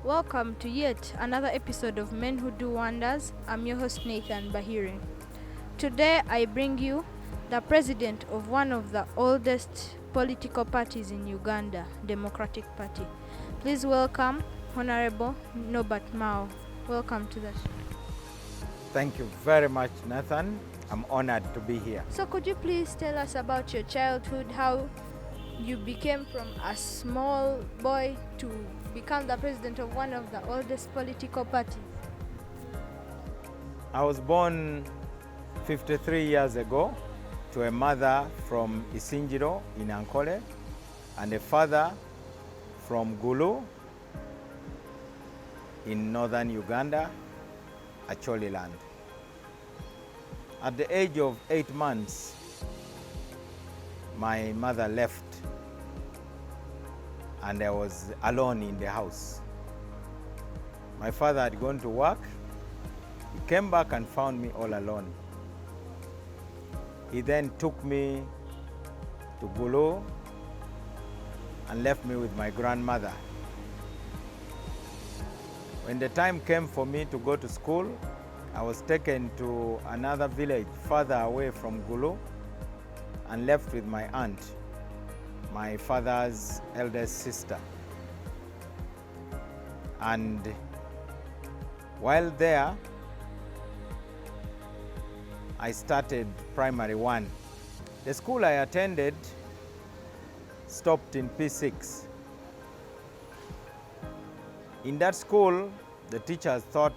Welcome to yet another episode of Men Who Do Wonders. I'm your host Nathan BAHIRE. Today I bring you the president of one of the oldest political parties in Uganda, Democratic Party. Please welcome Honorable Nobert MAO. Welcome to the show. Thank you very much, Nathan. I'm honored to be here. So could you please tell us about your childhood, how you became from a small boy to become the president of one of the oldest political parties? I was born 53 years ago to a mother from Isinjiro in Ankole and a father from Gulu in northern Uganda, Acholi land. At the age of 8 months, my mother left and I was alone in the house. My father had gone to work. He came back and found me all alone. He then took me to Gulu and left me with my grandmother. When the time came for me to go to school, I was taken to another village further away from Gulu and left with my aunt, my father's eldest sister. And while there, I started primary 1. The school I attended stopped in P6. In that school, the teachers thought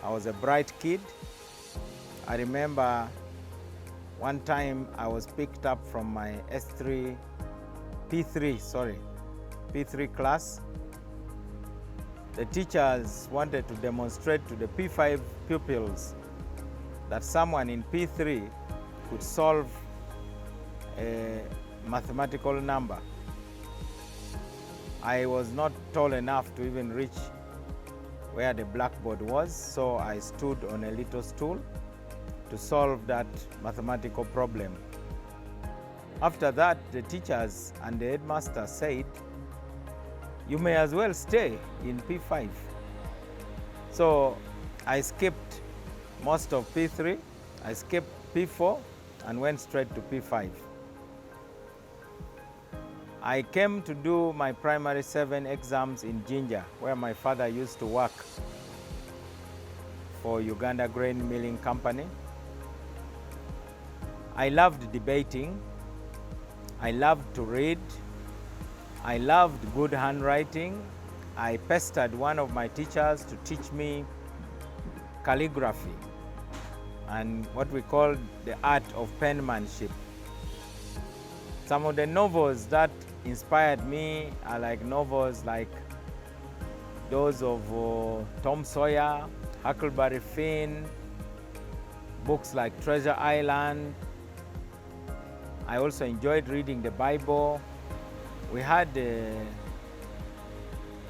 I was a bright kid. I remember one time I was picked up from my P3 class. The teachers wanted to demonstrate to the P5 pupils that someone in P3 could solve a mathematical number. I was not tall enough to even reach where the blackboard was, so I stood on a little stool to solve that mathematical problem. After that, the teachers and the headmaster said, "You may as well stay in P5." So I skipped most of P3, I skipped P4 and went straight to P5. I came to do my primary 7 exams in Jinja, where my father used to work for Uganda Grain Milling Company. I loved debating, I loved to read, I loved good handwriting. I pestered one of my teachers to teach me calligraphy and what we call the art of penmanship. Some of the novels that inspired me are like novels like those of Tom Sawyer, Huckleberry Finn, books like Treasure Island. I also enjoyed reading the Bible. We had a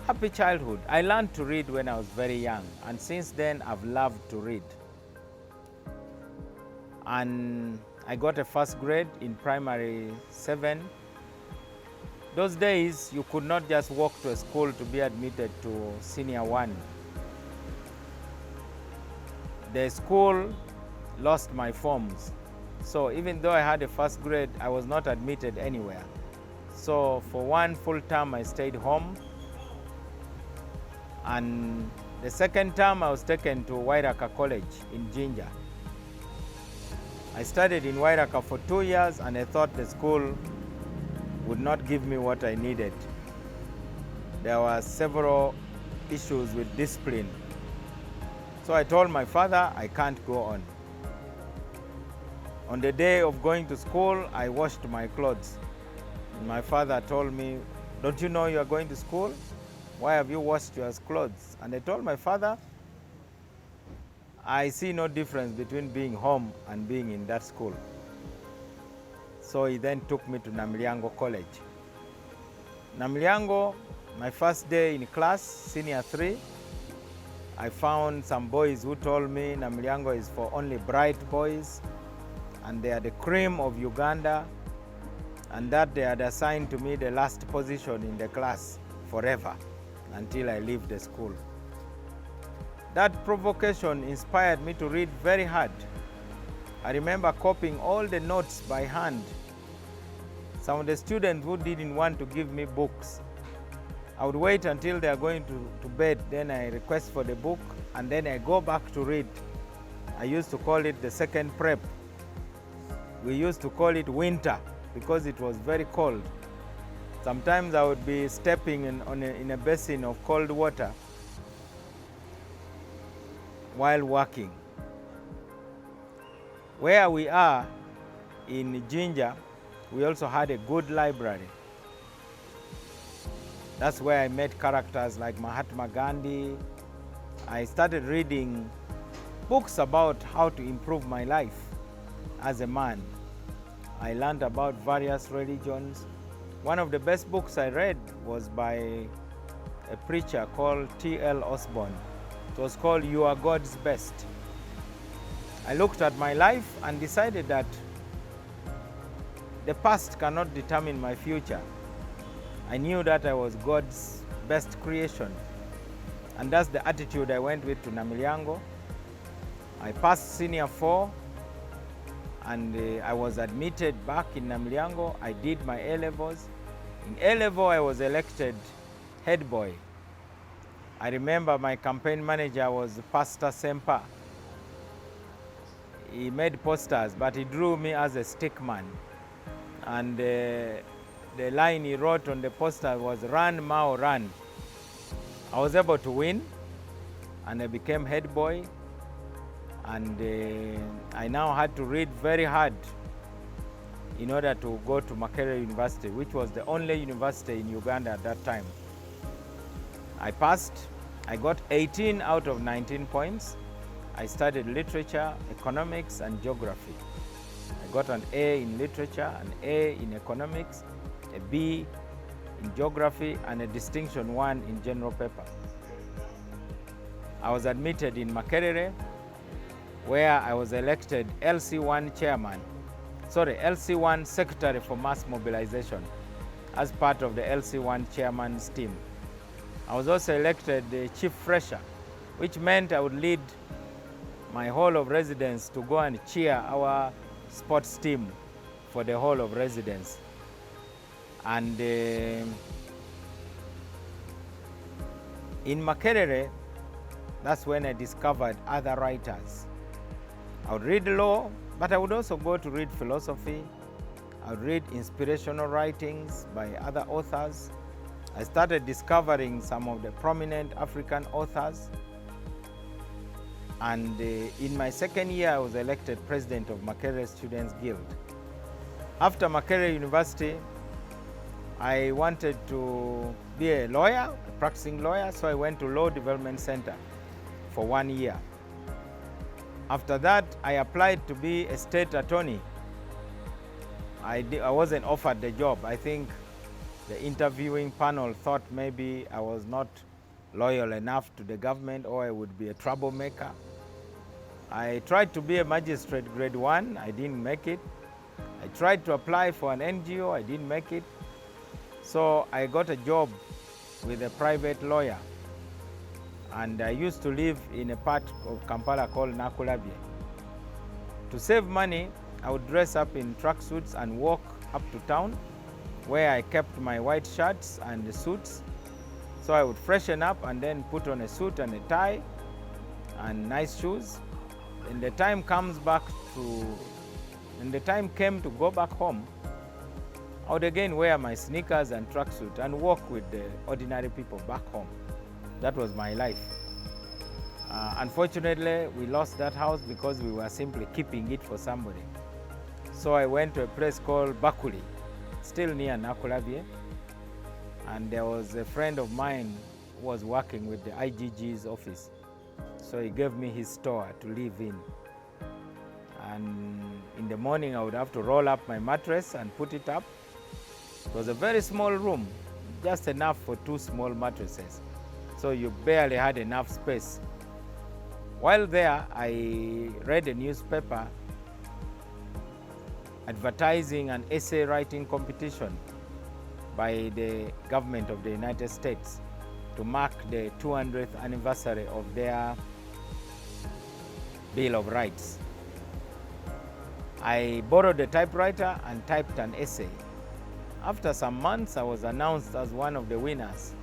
happy childhood. I learned to read when I was very young, and since then I've loved to read. And I got a first grade in primary 7. Those days, you could not just walk to a school to be admitted to senior 1. The school lost my forms. So even though I had a first grade, I was not admitted anywhere. So for one full term, I stayed home. And the second term, I was taken to Wairaka College in Jinja. I studied in Wairaka for 2 years, and I thought the school would not give me what I needed. There were several issues with discipline. So I told my father I can't go on. On the day of going to school, I washed my clothes. My father told me, "Don't you know you are going to school? Why have you washed your clothes?" And I told my father, "I see no difference between being home and being in that school." So he then took me to Namilyango College. Namilyango, my first day in class, senior 3, I found some boys who told me Namilyango is for only bright boys and they are the cream of Uganda, and that they had assigned to me the last position in the class forever. until I leave the school. That provocation inspired me to read very hard. I remember copying all the notes by hand. Some of the students who didn't want to give me books, I would wait until they are going to bed, then I request for the book, and then I go back to read. I used to call it the second prep. We used to call it winter because it was very cold. Sometimes I would be stepping in a basin of cold water while working. Where we are in Jinja, we also had a good library. That's where I met characters like Mahatma Gandhi. I started reading books about how to improve my life as a man. I learned about various religions. One of the best books I read was by a preacher called T.L. Osborne. It was called You Are God's Best. I looked at my life and decided that the past cannot determine my future. I knew that I was God's best creation. And that's the attitude I went with to Namilyango. I passed Senior 4 and I was admitted back in Namilyango. I did my A-levels. In A-level, I was elected head boy. I remember my campaign manager was Pastor Sempa. He made posters, but he drew me as a stick man. And the line he wrote on the poster was "Run, Mao, run." I was able to win, and I became head boy. And I now had to read very hard in order to go to Makerere University, which was the only university in Uganda at that time. I passed. I got 18 out of 19 points. I studied literature, economics, and geography. I got an A in literature, an A in economics, a B in geography, and a distinction 1 in general paper. I was admitted in Makerere, where I was elected LC1 chairman, LC1 secretary for mass mobilization as part of the LC1 chairman's team. I was also elected the chief fresher, which meant I would lead my whole of residence to go and cheer our sports team for the whole of residence. And in Makerere, that's when I discovered other writers. I would read law, but I would also go to read philosophy. I would read inspirational writings by other authors. I started discovering some of the prominent African authors. And in my second year, I was elected president of Makerere Students Guild. After Makerere University, I wanted to be a lawyer, a practicing lawyer, so I went to Law Development Center for 1 year. After that, I applied to be a state attorney. I wasn't offered the job. I think the interviewing panel thought maybe I was not loyal enough to the government or I would be a troublemaker. I tried to be a magistrate grade 1, I didn't make it. I tried to apply for an NGO, I didn't make it. So I got a job with a private lawyer. And I used to live in a part of Kampala called Nakulabye. To save money, I would dress up in tracksuits and walk up to town, where I kept my white shirts and the suits. So I would freshen up and then put on a suit and a tie and nice shoes. And the time came to go back home, I would again wear my sneakers and tracksuit and walk with the ordinary people back home. That was my life. Unfortunately, we lost that house because we were simply keeping it for somebody. So I went to a place called Bakuli, still near Nakulabye, and there was a friend of mine who was working with the IGG's office. So he gave me his store to live in. And in the morning, I would have to roll up my mattress and put it up. It was a very small room, just enough for 2 small mattresses. So you barely had enough space. While there, I read a newspaper advertising an essay writing competition by the government of the United States. to mark the 200th anniversary of their Bill of Rights. I borrowed a typewriter and typed an essay. After some months, I was announced as one of the winners.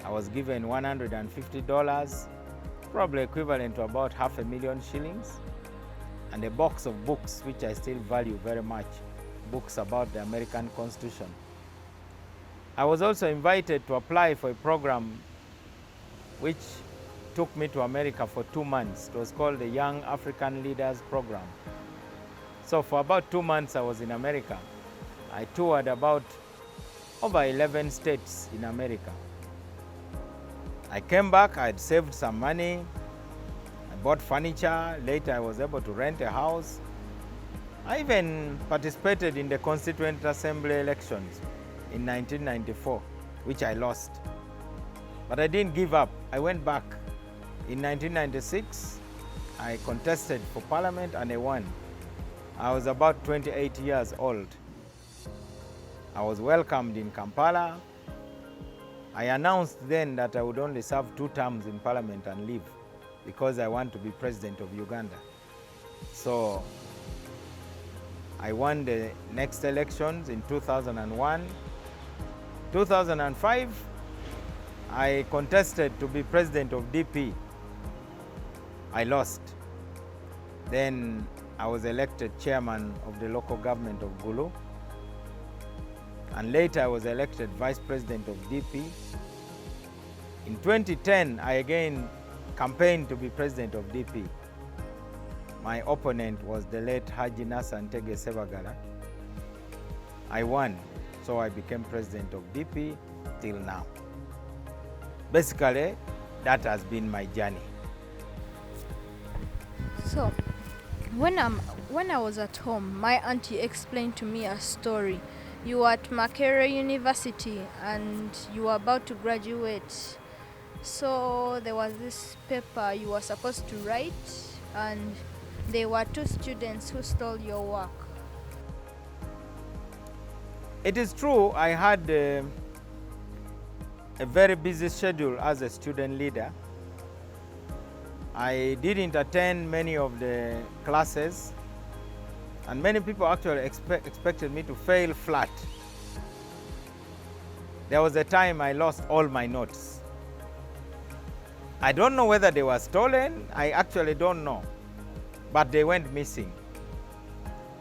I was given $150, probably equivalent to about $500,000 shillings, and a box of books, which I still value very much, books about the American Constitution. I was also invited to apply for a program which took me to America for 2 months. It was called the Young African Leaders Program. So for about 2 months I was in America. I toured about over 11 states in America. I came back, I had saved some money, I bought furniture, later I was able to rent a house. I even participated in the Constituent Assembly elections in 1994, which I lost. But I didn't give up, I went back. In 1996, I contested for Parliament and I won. I was about 28 years old. I was welcomed in Kampala. I announced then that I would only serve 2 terms in Parliament and leave because I want to be President of Uganda. So I won the next elections in 2001. 2005, I contested to be President of DP. I lost. Then I was elected Chairman of the local government of Gulu. And later I was elected Vice President of DP. In 2010, I again campaigned to be President of DP. My opponent was the late Haji Nassan Tege Sebagala. I won, so I became President of DP till now. Basically, that has been my journey. So, when I was at home, my auntie explained to me a story. You were at Makerere University and you were about to graduate. So there was this paper you were supposed to write and there were 2 students who stole your work. It is true, I had a very busy schedule as a student leader. I didn't attend many of the classes, and many people actually expected me to fail flat. There was a time I lost all my notes. I don't know whether they were stolen, I actually don't know, but they went missing.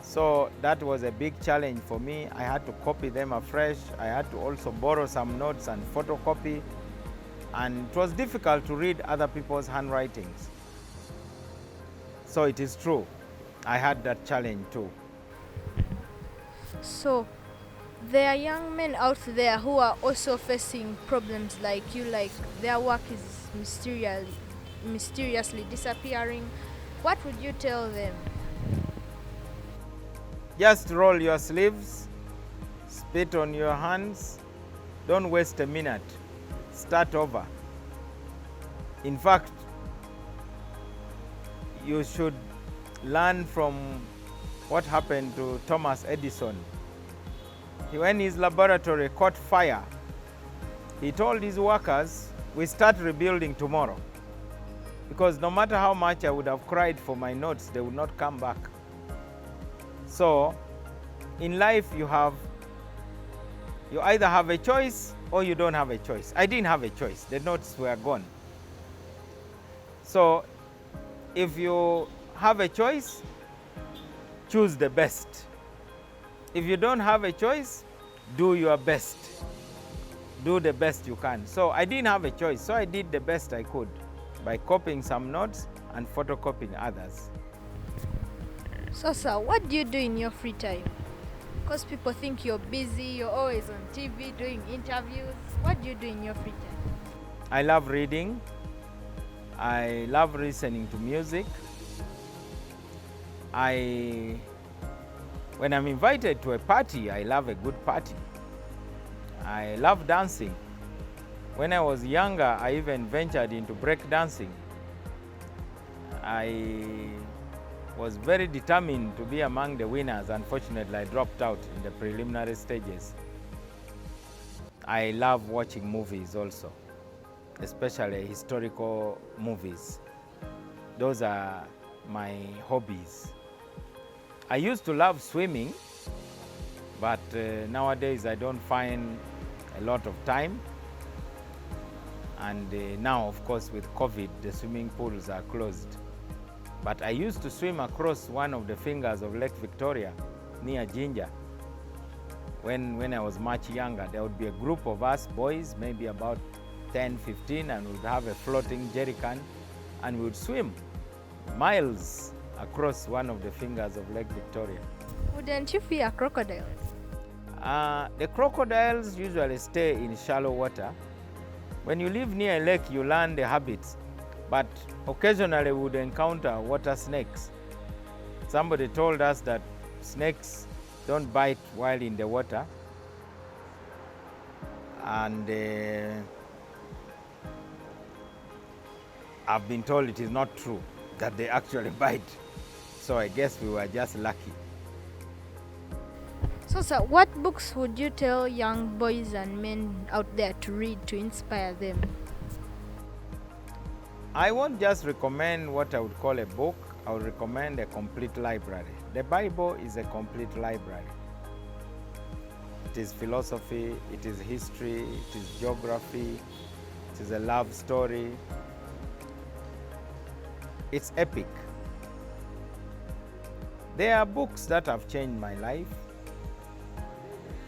So that was a big challenge for me. I had to copy them afresh. I had to also borrow some notes and photocopy. And it was difficult to read other people's handwritings. So it is true, I had that challenge too. So there are young men out there who are also facing problems like you, like their work is mysteriously disappearing. What would you tell them? Just roll your sleeves, spit on your hands, don't waste a minute, start over. In fact, you should learn from what happened to Thomas Edison. When his laboratory caught fire, he told his workers, we start rebuilding tomorrow. Because no matter how much I would have cried for my notes, they would not come back. So, in life you either have a choice or you don't have a choice. I didn't have a choice, the notes were gone. So, if you have a choice, choose the best. If you don't have a choice, do your best. Do the best you can. So I didn't have a choice, so I did the best I could by copying some notes and photocopying others. So sir, what do you do in your free time? Because people think you're busy, you're always on TV doing interviews. What do you do in your free time? I love reading. I love listening to music. When I'm invited to a party, I love a good party. I love dancing. When I was younger, I even ventured into break dancing. I was very determined to be among the winners. Unfortunately, I dropped out in the preliminary stages. I love watching movies also, especially historical movies. Those are my hobbies. I used to love swimming, but nowadays I don't find a lot of time. And now, of course, with COVID, the swimming pools are closed. But I used to swim across one of the fingers of Lake Victoria near Jinja. When I was much younger, there would be a group of us boys, maybe about 10, 15, and we'd have a floating jerry can, and we would swim miles across one of the fingers of Lake Victoria. Wouldn't you fear crocodiles? The crocodiles usually stay in shallow water. When you live near a lake, you learn the habits, but occasionally we would encounter water snakes. Somebody told us that snakes don't bite while in the water, and I've been told it is not true that they actually bite. So I guess we were just lucky. So, sir, what books would you tell young boys and men out there to read to inspire them? I won't just recommend what I would call a book. I would recommend a complete library. The Bible is a complete library. It is philosophy, it is history, it is geography, it is a love story. It's epic. There are books that have changed my life.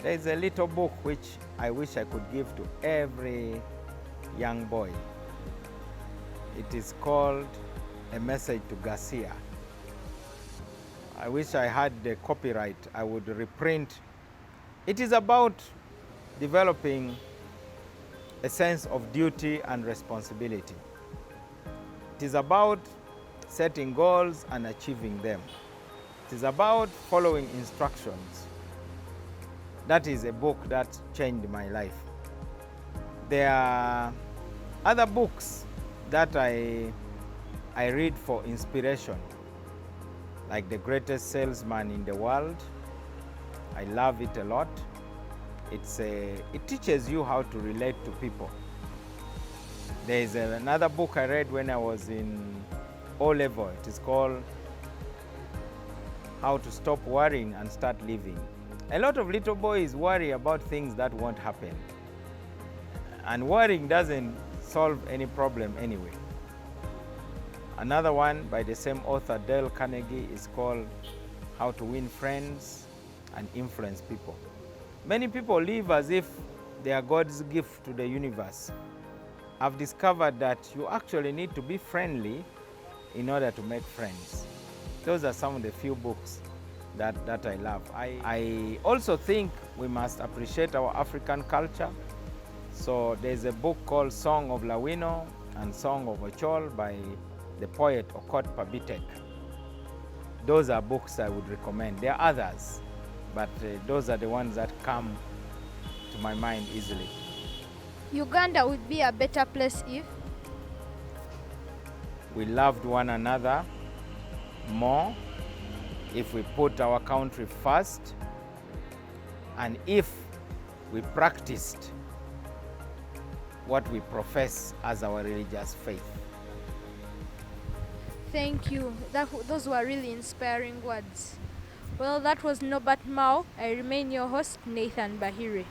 There is a little book which I wish I could give to every young boy. It is called A Message to Garcia. I wish I had the copyright. I would reprint. It is about developing a sense of duty and responsibility. It is about setting goals and achieving them. It is about following instructions. That is a book that changed my life. There are other books that I read for inspiration, like The Greatest Salesman in the World. I love it a lot. It teaches you how to relate to people. There is another book I read when I was in O-level. It is called How to Stop Worrying and Start Living. A lot of little boys worry about things that won't happen. And worrying doesn't solve any problem anyway. Another one by the same author, Dale Carnegie, is called How to Win Friends and Influence People. Many people live as if they are God's gift to the universe. I've discovered that you actually need to be friendly in order to make friends. Those are some of the few books that I love. I also think we must appreciate our African culture. So there's a book called Song of Lawino and Song of Ochol by the poet Okot Pabitek. Those are books I would recommend. There are others, but those are the ones that come to my mind easily. Uganda would be a better place if we loved one another more, if we put our country first, and if we practiced what we profess as our religious faith. Thank you. Those were really inspiring words. Well, that was Nobert MAO. I remain your host, Nathan Bahire.